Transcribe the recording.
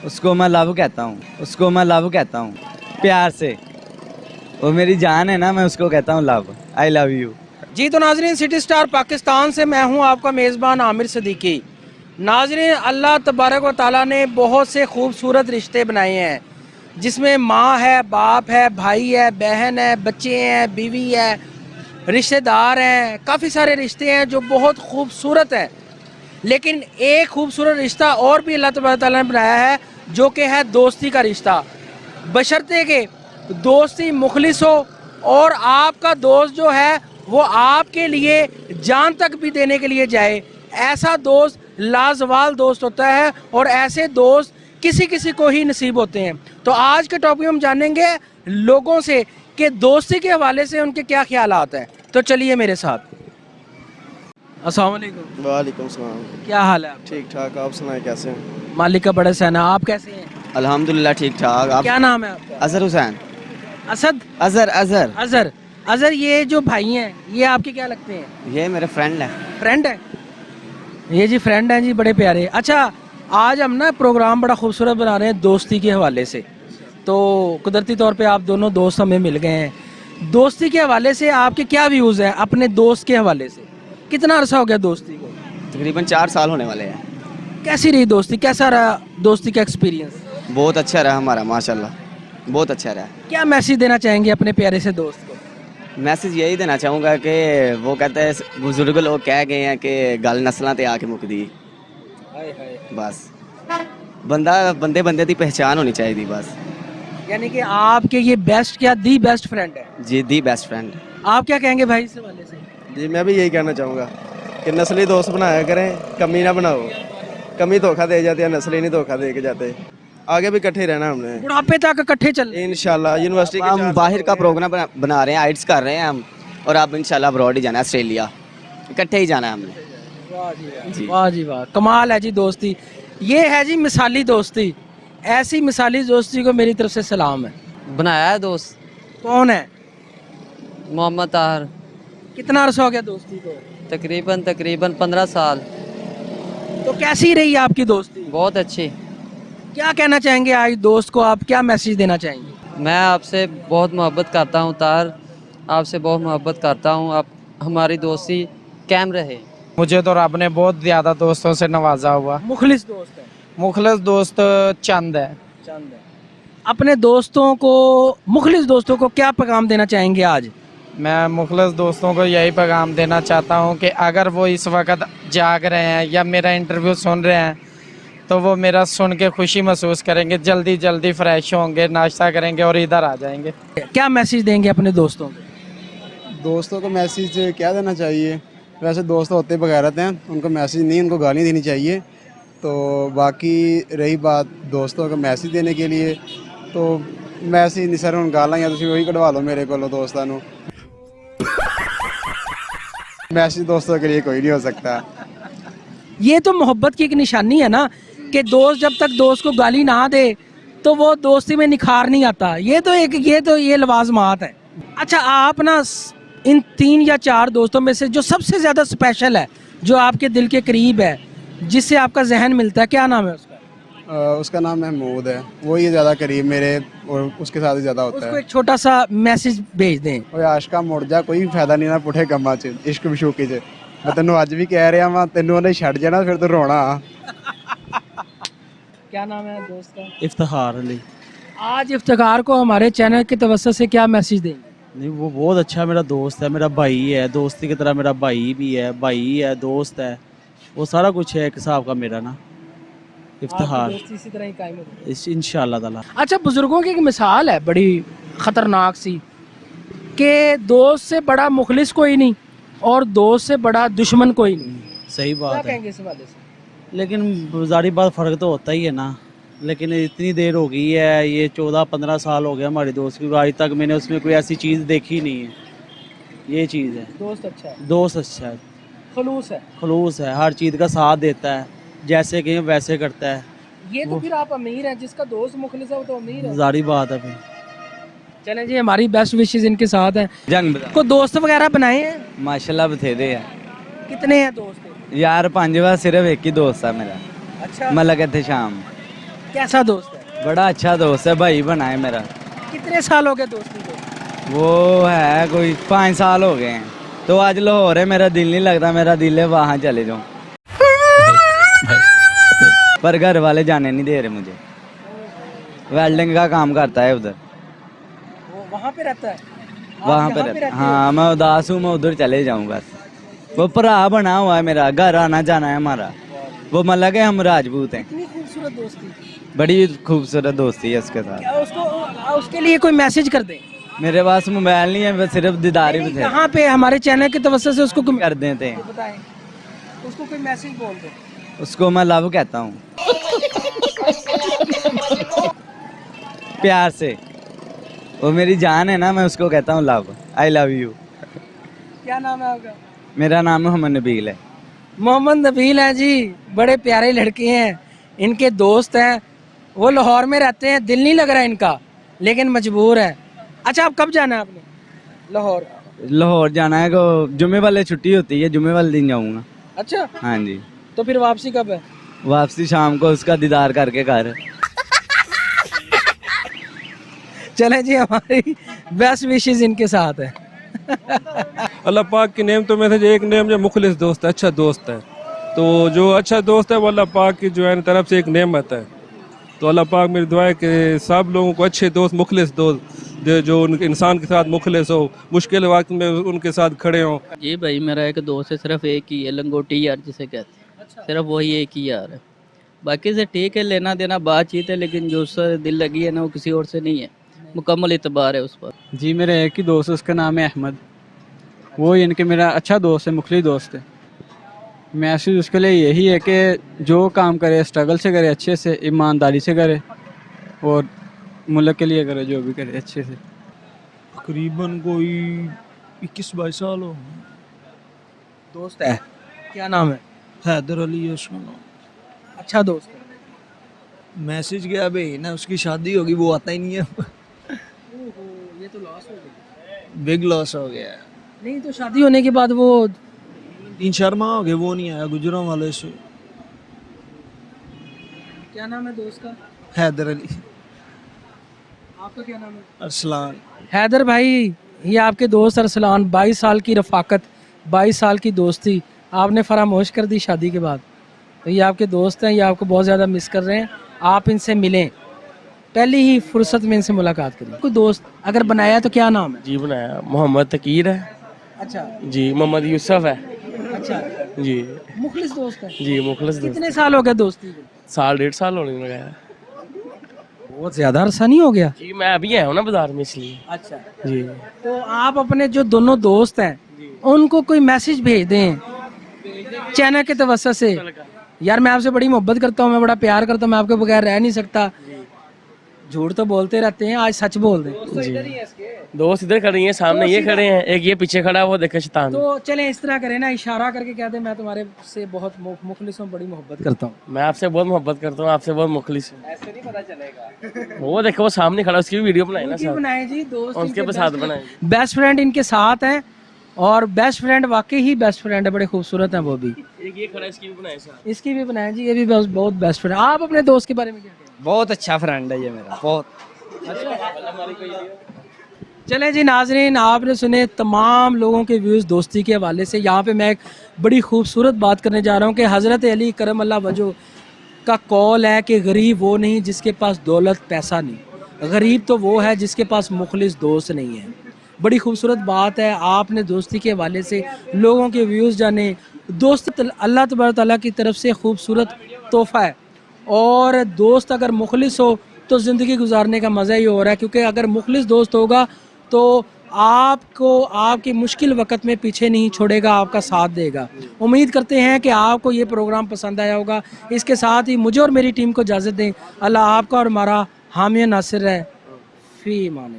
उसको मैं लव कहता हूँ, उसको मैं लव कहता हूँ प्यार से। वो मेरी जान है ना, मैं उसको कहता हूँ लव, आई लव यू। जी तो नाजरीन, सिटी स्टार पाकिस्तान से मैं हूं आपका मेज़बान आमिर सिद्दीकी। नाजरीन, अल्लाह तबारक व तआला ने बहुत से खूबसूरत रिश्ते बनाए हैं, जिसमें माँ है, बाप है, भाई है, बहन है, बच्चे हैं, बीवी है, रिश्तेदार हैं, काफ़ी सारे रिश्ते हैं जो बहुत खूबसूरत हैं। लेकिन एक खूबसूरत रिश्ता और भी अल्लाह तबारक व तआला ने बनाया है, जो कि है दोस्ती का रिश्ता। बशर्ते के दोस्ती मुखलिस हो और आपका दोस्त जो है वो आपके लिए जान तक भी देने के लिए जाए, ऐसा दोस्त लाजवाल दोस्त होता है और ऐसे दोस्त किसी किसी को ही नसीब होते हैं। तो आज के टॉपिक में हम जानेंगे लोगों से कि दोस्ती के हवाले से उनके क्या ख्यालात हैं। तो चलिए मेरे साथ। अस्सलाम वालेकुम। वालेकुम सलाम। क्या हाल है आपका? ठीक ठाक, आप सुनाएं कैसे हैं? मालिक का बड़ा सहना। आप कैसे हैं? अल्हम्दुलिल्लाह ठीक ठाक। आप? क्या नाम है आपका? अजहर हुसैन। असद? अजहर अजहर अजहर। अजहर, ये जो भाई हैं ये आपके क्या लगते हैं? ये मेरे फ्रेंड है। फ्रेंड है? ये जी फ्रेंड हैं जी, बड़े प्यारे। अच्छा, आज हम ना प्रोग्राम बड़ा खूबसूरत बना रहे हैं दोस्ती के हवाले से। तो कुदरती तौर पे आप दोनों दोस्त हमें मिल गए हैं। दोस्ती के हवाले से आपके क्या व्यूज़ हैं अपने दोस्त के हवाले से? कितना अरसा हो गया दोस्ती को? तकरीबन 4 साल होने वाले हैं। कैसी रही दोस्ती? कैसा रहा दोस्ती का एक्सपीरियंस? बहुत अच्छा रहा हमारा, माशाल्लाह बहुत अच्छा रहा। क्या मैसेज देना चाहेंगे अपने प्यारे से दोस्त को? मैसेज यही देना चाहूँगा कि वो कहते हैं, बुजुर्ग लोग कह गए हैं कि गल नस्लों ते आके मुकदी। बस बंदे बंदे की पहचान होनी चाहिए बस। यानी कि आपके ये बेस्ट, क्या दी बेस्ट फ्रेंड है? जी दी बेस्ट फ्रेंड। आप क्या कहेंगे भाई इस हवाले से? जी मैं भी यही कहना चाहूँगा कि नस्ली दोस्त बनाया करें, कमी ना बनाओ। कमी धोखा दे जाती है, नस्ली नहीं धोखा दे के जाते। आगे भी इकट्ठे रहना हमने बुढ़ापे तक इकट्ठे चल। इंशाल्लाह। यूनिवर्सिटी के हम बाहर का प्रोग्राम बना रहे हैं, आइट्स कर रहे हैं हम, और अब इंशाल्लाह अब्रॉड ही जाना है, ऑस्ट्रेलिया। इकट्ठे ही जाना है हमने। जी वाह जी वाह, कमाल है जी दोस्ती। ये है जी मिसाली दोस्ती। ऐसी मिसाली दोस्ती को मेरी तरफ से सलाम है। बनाया है दोस्त कौन है? मोहम्मद ताहर। कितना अरसा हो गया दोस्ती को? तकरीबन 15 साल। तो कैसी रही आपकी दोस्ती? बहुत अच्छी। क्या कहना चाहेंगे आज दोस्त को? आप क्या मैसेज देना चाहेंगे? मैं आपसे बहुत मोहब्बत करता हूँ ताहर, आपसे बहुत मोहब्बत करता हूँ। आप हमारी दोस्ती कायम रहे। मुझे तो रब ने बहुत ज़्यादा दोस्तों से नवाजा हुआ। मुखलिस दोस्त है? मुखलिस दोस्त चंद है। चंद है। अपने दोस्तों को, मुखलिस दोस्तों को क्या पैगाम देना चाहेंगे आज? मैं मुखलिस दोस्तों को यही पैगाम देना चाहता हूँ कि अगर वो इस वक्त जाग रहे हैं या मेरा इंटरव्यू सुन रहे हैं तो वो मेरा सुन के खुशी महसूस करेंगे, जल्दी जल्दी फ्रेश होंगे, नाश्ता करेंगे और इधर आ जाएंगे। क्या मैसेज देंगे अपने दोस्तों को? दोस्तों को मैसेज क्या देना चाहिए? वैसे दोस्त होते बगैरत हैं, उनको मैसेज नहीं, उनको गाली देनी चाहिए। तो बाकी रही बात दोस्तों को मैसेज देने के लिए, तो मैसेज नहीं सर, उन गाਲਾਂ या ਤੁਸੀਂ वही कढ़वा लो मेरे को दोस्तों ਨੂੰ। मैसेज दोस्तों के लिए कोई नहीं हो सकता। ये तो मोहब्बत की एक निशानी है ना, कि दोस्त जब तक दोस्त को गाली ना दे तो वो दोस्ती में निखार नहीं आता। ये लवाजमात है। अच्छा, आप ना इन 3 या 4 दोस्तों में से जो सबसे ज़्यादा स्पेशल है, जो आपके दिल के करीब है, जिससे आपका जहन मिलता है, क्या नाम है उसका? उसका नाम महमूद है। वही ज़्यादा करीब मेरे और उसके साथ ही ज़्यादा होता उसको है। एक छोटा सा मैसेज भेज दें। ओए आशिका मुड़ जा, कोई फायदा नहीं ना पुठे ਕੰਮਾਂ 'ਚ ਇਸ਼ਕ ਵਿਸ਼ੂਕੀ 'ਚ। मैं ਤੈਨੂੰ ਅੱਜ ਵੀ ਕਹਿ ਰਿਹਾ ਵਾਂ, ਤੈਨੂੰ ਉਹਨੇ ਛੱਡ ਜਾਣਾ ਫਿਰ ਤੂੰ ਰੋਣਾ। क्या नाम है दोस्त का? इफ्तिखार अली। आज इफ्तिखार को हमारे चैनल की तवज्जो से क्या मैसेज देंगे? नहीं, वो बहुत अच्छा मेरा दोस्त है, मेरा भाई है, दोस्ती की तरह मेरा भाई भी है, भाई है, दोस्त है, वो सारा कुछ है एक हिसाब का मेरा ना। इफ्तिखार दोस्ती इसी तरह ही कायम होगी इंशाअल्लाह ताला। अच्छा, बुजुर्गों की एक मिसाल है बड़ी ख़तरनाक सी, कि दोस्त से बड़ा मुखलिस कोई नहीं और दोस्त से बड़ा दुश्मन कोई नहीं। सही क्या बात है, कहेंगे इस हवाले से? लेकिन ज़ाहिर बात फ़र्क तो होता ही है ना। लेकिन इतनी देर हो गई है, ये 14-15 साल हो गया हमारी दोस्त की, आज तक मैंने उसमें कोई ऐसी चीज़ देखी नहीं है। ये चीज़ है, दोस्त अच्छा है, दोस्त अच्छा है, खलूस है। खलूस है, हर चीज़ का साथ देता है, जैसे कहें वैसे करता है। ये तो फिर आप अमीर हैं, जिसका दोस्त मुखलिस है वो तो अमीर है। ज़ाहिर बात है फिर। चलें जी, हमारी बेस्ट विशेस इनके साथ हैं। जंग को दोस्त वगैरह बनाए हैं? माशाल्लाह बथेरे हैं कितने हैं दोस्त? यार, 5वां सिर्फ एक ही दोस्त है मेरा, अच्छा, मलक इत्थे शाम। कैसा दोस्त है? बड़ा अच्छा दोस्त है, भाई बना है मेरा। कितने साल हो गए दोस्ती को? वो है कोई 5 साल हो गए हैं। तो आज लाहौर है, मेरा दिल नहीं लगता, मेरा दिल है वहाँ चले जाऊँ, पर घर वाले जाने नहीं दे रहे मुझे। वेल्डिंग का काम करता है उधर, वो वहाँ पे रहता है? वहाँ पे रहता है। हाँ, मैं उदास हूँ, मैं उधर चले जाऊँ बस। वो भरा बना हुआ है मेरा, घर आना जाना है हमारा। वो मतलब कि हम राजपूत हैं। इतनी खूबसूरत दोस्ती, बड़ी खूबसूरत दोस्ती है उसके साथ। क्या उसके लिए कोई मैसेज कर दे? मेरे पास मोबाइल नहीं है, बस सिर्फ दीदार ही थे, कहाँ पे हमारे चैनल की तवज्जो से उसको कर देते हैं। बताएं, उसको कोई मैसेज बोल दो। उसको मैं लव कहता हूँ प्यार से। वो मेरी जान है ना, मैं उसको कहता हूँ लव, आई लव यू। क्या नाम है आपका? मेरा नाम मोहम्मद नबील है। मोहम्मद नबील है जी, बड़े प्यारे लड़के हैं, इनके दोस्त हैं, वो लाहौर में रहते हैं, दिल नहीं लग रहा है इनका, लेकिन मजबूर है। अच्छा, आप कब जाना है आपने लाहौर? लाहौर जाना है, को जुम्मे वाले छुट्टी होती है, जुम्मे वाले दिन जाऊँगा। अच्छा, हाँ जी। तो फिर वापसी कब है? वापसी शाम को उसका दीदार करके घर। चले जी, हमारी बेस्ट विशेस इनके साथ है। अल्लाह पाक की नेमतों में से जो एक नेम जो मुखलिस दोस्त है, अच्छा दोस्त है। तो जो अच्छा दोस्त है वो अल्लाह पाक की जो है तरफ से एक नेमत है। तो अल्लाह पाक मेरी दुआ है कि सब लोगों को अच्छे दोस्त, मुखलिस दोस्त जो उन इंसान के साथ मुखलिस हो, मुश्किल वक्त में उनके साथ खड़े हों। जी भाई, मेरा एक दोस्त है, सिर्फ एक ही है, लंगोटी यार जिसे कहते हैं, सिर्फ वही एक ही यार है। बाकी से ठीक है, लेना देना बातचीत है, लेकिन जो उससे दिल लगी है ना वो किसी और से नहीं है, मुकम्मल इतबार है उस पर। जी, मेरा एक ही दोस्त है, उसका नाम है अहमद। वो यानी कि मेरा अच्छा दोस्त है, मुखलिस दोस्त है। मैसेज उसके लिए यही है कि जो काम करे स्ट्रगल से करे, अच्छे से ईमानदारी से करे, और मुल्क के लिए करे, जो भी करे अच्छे से। तकरीबन कोई 21-22 साल हो। दोस्त है, क्या नाम है? हैदर अली है उसका नाम। अच्छा दोस्त है। मैसेज क्या भेजना, उसकी शादी होगी वो आता ही नहीं है। ये तो लॉस हो गया। बिग लॉस हो गया। नहीं तो शादी होने के बाद वो 3-4 माह हो गए, वो नहीं आया गुजरों वाले से। क्या नाम है दोस्त का? हैदर अली। आपका क्या नाम है? अरसलान। हैदर भाई, ये आपके दोस्त अरसलान, 22 साल की रफाकत, 22 साल की दोस्ती आपने फरामोश कर दी शादी के बाद। तो ये आपके दोस्त हैं, ये आपको बहुत ज़्यादा मिस कर रहे हैं, आप इनसे मिलें, पहली ही फुर्सत में इनसे मुलाकात करें। कोई दोस्त अगर बनाया तो क्या नाम है? जी बनाया, मोहम्मद तकीर है। अच्छा जी, मोहम्मद यूसुफ है। अच्छा, जी मुखलिस दोस्त है। जी, मुखलिस दोस्त। कितने साल हो गए दोस्ती को? 1.5 साल होने लगा। बहुत ज़्यादा अरसा नहीं हो गया? जी, मैं अभी आया हूँ ना बाजार में, इसलिए। अच्छा, जी। तो आप अपने जो दोनों दोस्त हैं उनको कोई मैसेज भेज दें चैनल के तवज्जो से। यार मैं आपसे बड़ी मोहब्बत करता हूँ, मैं बड़ा प्यार करता हूँ, मैं आपके बगैर रह नहीं सकता। झूठ तो बोलते रहते हैं, आज सच बोल दें। दोस्त इधर खड़े हैं, सामने ये खड़े हैं, एक ये पीछे खड़ा है, वो देखे शैतान। तो चलें इस तरह करें ना, इशारा करके कहते हैं मैं तुम्हारे से बहुत मुखलिस हूँ, बड़ी मोहब्बत करता हूँ। मैं आपसे बहुत मोहब्बत करता हूँ, आपसे बहुत मुखलिस हूँ। ऐसे नहीं पता चलेगा। वो देखो, वो सामने खड़ा, उसकी भी वीडियो बनाए ना साथ। बनाए जी, दोस्त उसके साथ बनाए। बेस्ट फ्रेंड इनके साथ हैं, और बेस्ट फ्रेंड वाकई ही बेस्ट फ्रेंड है, बड़े खूबसूरत हैं वो भी। एक ये खड़ा, इसकी भी बनाए साथ। इसकी भी बनाए जी, ये भी बहुत बेस्ट फ्रेंड। आप अपने दोस्त के बारे में क्या कहें? बहुत अच्छा फ्रेंड है ये मेरा, बहुत। चले जी नाजरीन, आपने सुने तमाम लोगों के व्यूज़ दोस्ती के हवाले से। यहाँ पे मैं एक बड़ी खूबसूरत बात करने जा रहा हूँ कि हज़रत अली करम अल्लाह वजह का कौल है कि गरीब वो नहीं जिसके पास दौलत पैसा नहीं, गरीब तो वो है जिसके पास मुखलिस दोस्त नहीं है। बड़ी खूबसूरत बात है। आपने दोस्ती के हवाले से लोगों के व्यूज़ जाने। दोस्त अल्लाह तबारक तआला की तरफ से खूबसूरत तोहफ़ा है, और दोस्त अगर मुखलिस हो तो ज़िंदगी गुजारने का मज़ा ही हो रहा है, क्योंकि अगर मुखलिस दोस्त होगा तो आपको आपकी मुश्किल वक़्त में पीछे नहीं छोड़ेगा, आपका साथ देगा। उम्मीद करते हैं कि आपको ये प्रोग्राम पसंद आया होगा। इसके साथ ही मुझे और मेरी टीम को इजाज़त दें। अल्लाह आपका और हमारा हामी नासिर है। फ़ी अमान।